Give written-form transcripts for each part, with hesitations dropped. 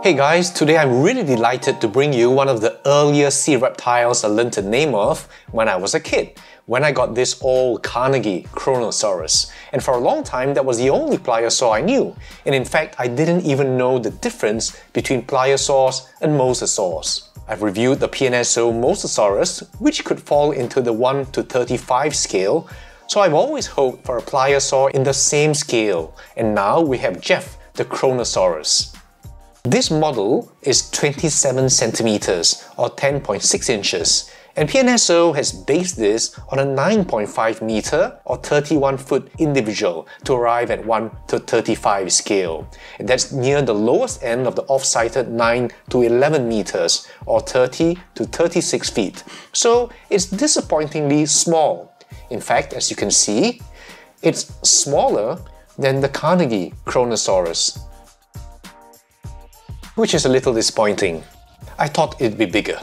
Hey guys, today I'm really delighted to bring you one of the earliest sea reptiles I learned the name of when I was a kid, when I got this old Carnegie Kronosaurus. And for a long time, that was the only pliosaur I knew. And in fact, I didn't even know the difference between pliosaurs and mosasaurs. I've reviewed the PNSO Mosasaurus, which could fall into the 1 to 35 scale, so I've always hoped for a pliosaur in the same scale. And now we have Jeff, the Kronosaurus. This model is 27 centimeters or 10.6 inches, and PNSO has based this on a 9.5 meter or 31 foot individual to arrive at 1 to 35 scale. And that's near the lowest end of the off-cited 9 to 11 meters or 30 to 36 feet. So it's disappointingly small. In fact, as you can see, it's smaller than the Carnegie Kronosaurus, which is a little disappointing. I thought it'd be bigger.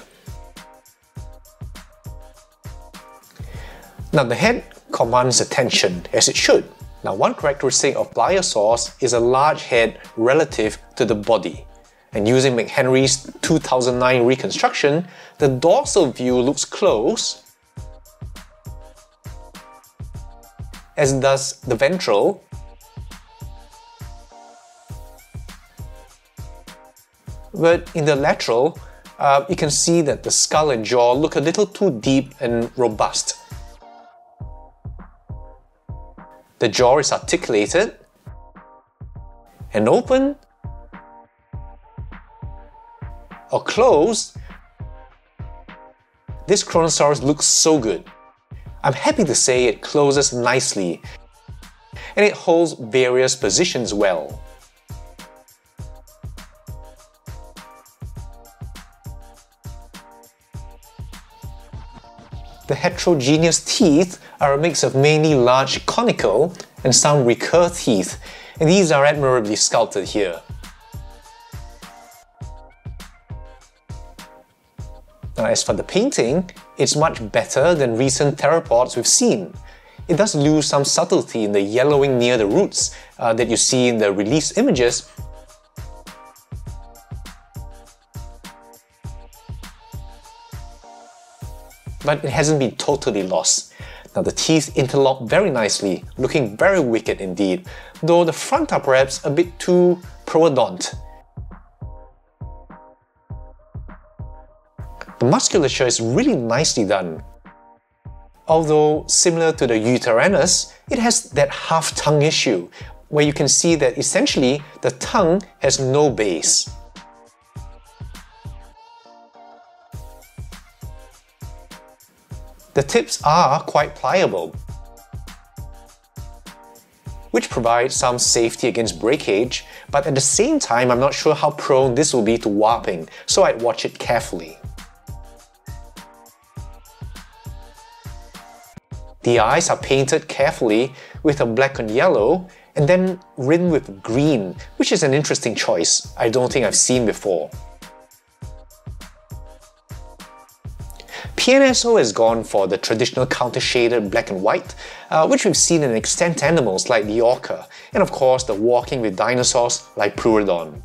Now the head commands attention, as it should. Now one characteristic of pliosaurs is a large head relative to the body. And using McHenry's 2009 reconstruction, the dorsal view looks close, as does the ventral, but in the lateral, you can see that the skull and jaw look a little too deep and robust. The jaw is articulated and open or closed. This Kronosaurus looks so good. I'm happy to say it closes nicely and it holds various positions well. The heterogeneous teeth are a mix of mainly large conical and some recurve teeth, and these are admirably sculpted here. Now as for the painting, it's much better than recent theropods we've seen. It does lose some subtlety in the yellowing near the roots that you see in the release images, but it hasn't been totally lost. Now the teeth interlock very nicely, looking very wicked indeed, though the front are perhaps a bit too proodont. The musculature is really nicely done. Although similar to the Uteranus, it has that half-tongue issue, where you can see that essentially the tongue has no base. The tips are quite pliable, which provides some safety against breakage, but at the same time I'm not sure how prone this will be to warping, so I'd watch it carefully. The eyes are painted carefully with a black and yellow and then rimmed with green, which is an interesting choice I don't think I've seen before. PNSO has gone for the traditional counter-shaded black and white, which we've seen in extant animals like the orca, and of course the walking with dinosaurs like Pleurodon.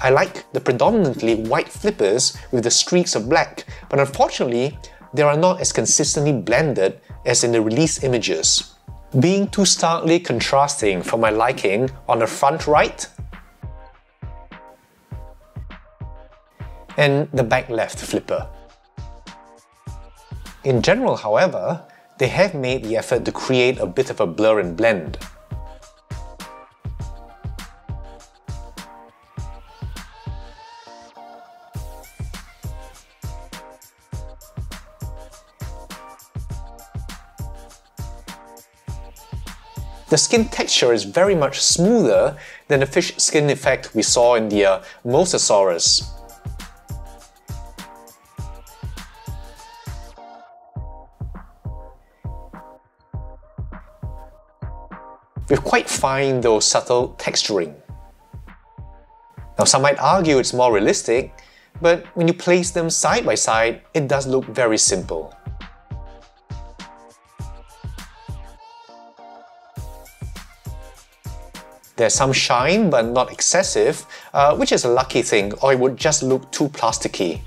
I like the predominantly white flippers with the streaks of black, but unfortunately they are not as consistently blended as in the release images, being too starkly contrasting for my liking on the front right and the back left flipper. In general, however, they have made the effort to create a bit of a blur and blend. The skin texture is very much smoother than the fish skin effect we saw in the Mosasaurus. With quite fine though subtle texturing. Now some might argue it's more realistic, but when you place them side by side, it does look very simple. There's some shine, but not excessive, which is a lucky thing, or it would just look too plasticky.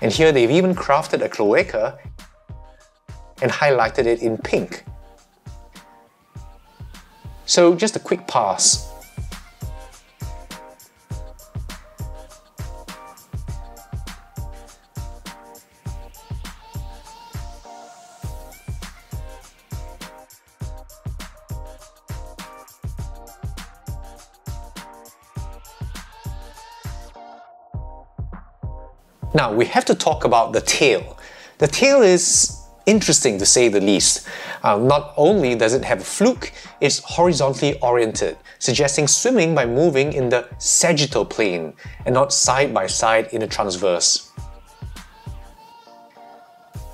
And here they've even crafted a cloaca and highlighted it in pink. So just a quick pass. Now we have to talk about the tail. The tail is interesting to say the least. Not only does it have a fluke, it's horizontally oriented, suggesting swimming by moving in the sagittal plane and not side by side in the transverse.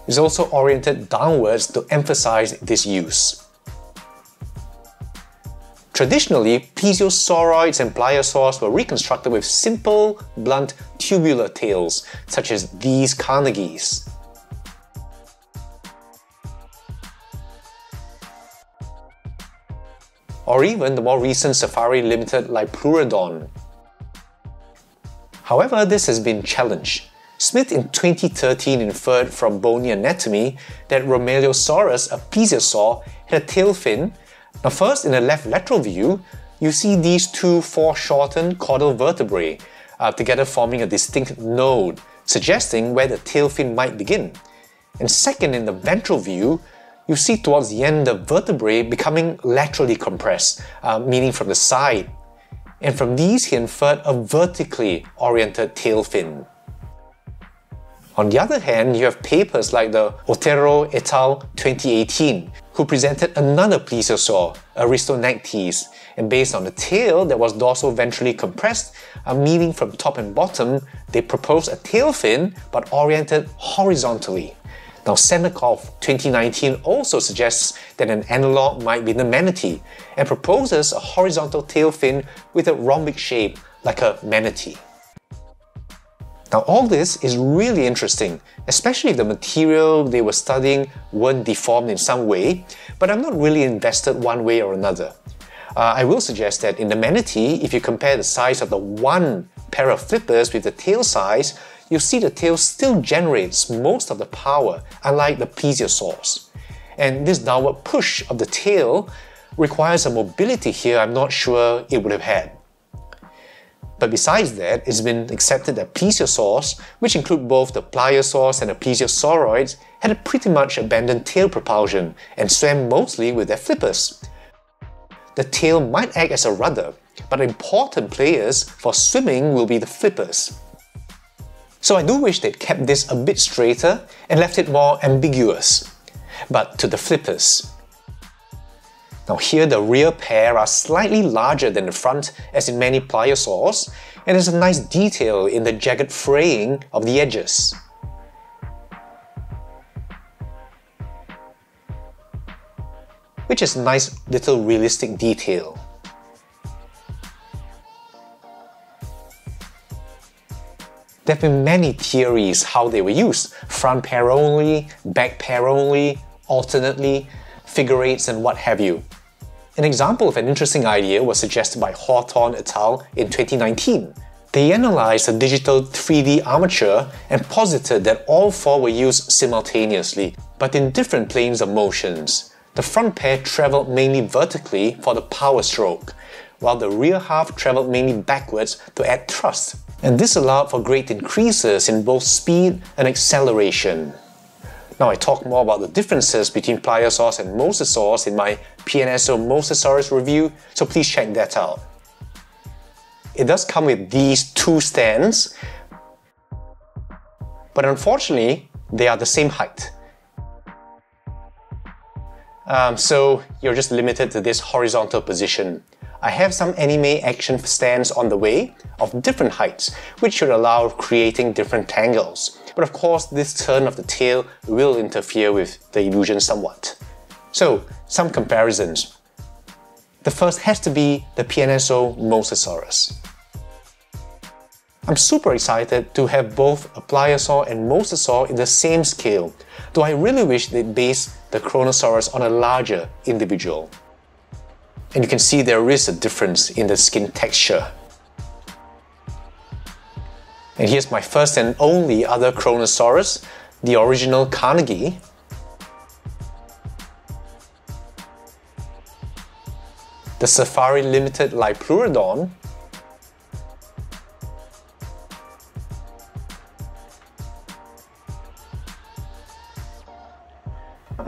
It's also oriented downwards to emphasize this use. Traditionally, plesiosauroids and pliosaurs were reconstructed with simple, blunt, tubular tails, such as these Carnegies. Or even the more recent safari limited like Pleurodon. However, this has been challenged. Smith in 2013 inferred from bony anatomy that Romeleosaurus, a plesiosaur, had a tail fin. Now first, in the left lateral view, you see these two foreshortened caudal vertebrae, together forming a distinct node, suggesting where the tail fin might begin. And second, in the ventral view, you see towards the end the vertebrae becoming laterally compressed, meaning from the side. And from these he inferred a vertically oriented tail fin. On the other hand, you have papers like the Otero et al. 2018, who presented another plesiosaur, Aristognathus, and based on the tail that was dorso-ventrally compressed, meaning from top and bottom, they proposed a tail fin but oriented horizontally. Now Senekov 2019 also suggests that an analog might be the manatee, and proposes a horizontal tail fin with a rhombic shape like a manatee. Now all this is really interesting, especially if the material they were studying weren't deformed in some way, but I'm not really invested one way or another. I will suggest that in the manatee, if you compare the size of the one pair of flippers with the tail size, you'll see the tail still generates most of the power, unlike the plesiosaurs. And this downward push of the tail requires a mobility here I'm not sure it would have had. But besides that, it's been accepted that plesiosaurs, which include both the pliosaurs and the plesiosauroids, had pretty much abandoned tail propulsion and swam mostly with their flippers. The tail might act as a rudder, but important players for swimming will be the flippers. So I do wish they'd kept this a bit straighter and left it more ambiguous. But to the flippers. Now here the rear pair are slightly larger than the front as in many pliosaurs, and there's a nice detail in the jagged fraying of the edges. Which is a nice little realistic detail. There have been many theories how they were used: front pair only, back pair only, alternately, figure eights and what have you. An example of an interesting idea was suggested by Hawthorne et al. In 2019. They analyzed a digital 3D armature and posited that all four were used simultaneously, but in different planes of motions. The front pair travelled mainly vertically for the power stroke, while the rear half travelled mainly backwards to add thrust. And this allowed for great increases in both speed and acceleration. Now I talk more about the differences between pliosaurs and mosasaurs in my PNSO Mosasaurus review, so please check that out. It does come with these two stands, but unfortunately they are the same height. So you're just limited to this horizontal position. I have some anime action stands on the way of different heights, which should allow creating different tangles. But of course, this turn of the tail will interfere with the illusion somewhat. So, some comparisons. The first has to be the PNSO Mosasaurus. I'm super excited to have both a pliosaur and mosasaur in the same scale, though I really wish they'd base the Kronosaurus on a larger individual. And you can see there is a difference in the skin texture. And here's my first and only other Kronosaurus, the original Carnegie. The Safari Limited Lipleurodon,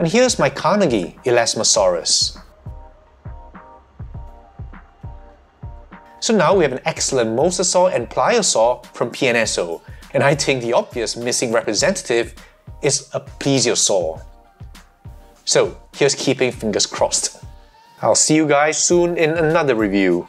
and here's my Carnegie Elasmosaurus. So now we have an excellent mosasaur and pliosaur from PNSO, and I think the obvious missing representative is a plesiosaur. So here's keeping fingers crossed. I'll see you guys soon in another review.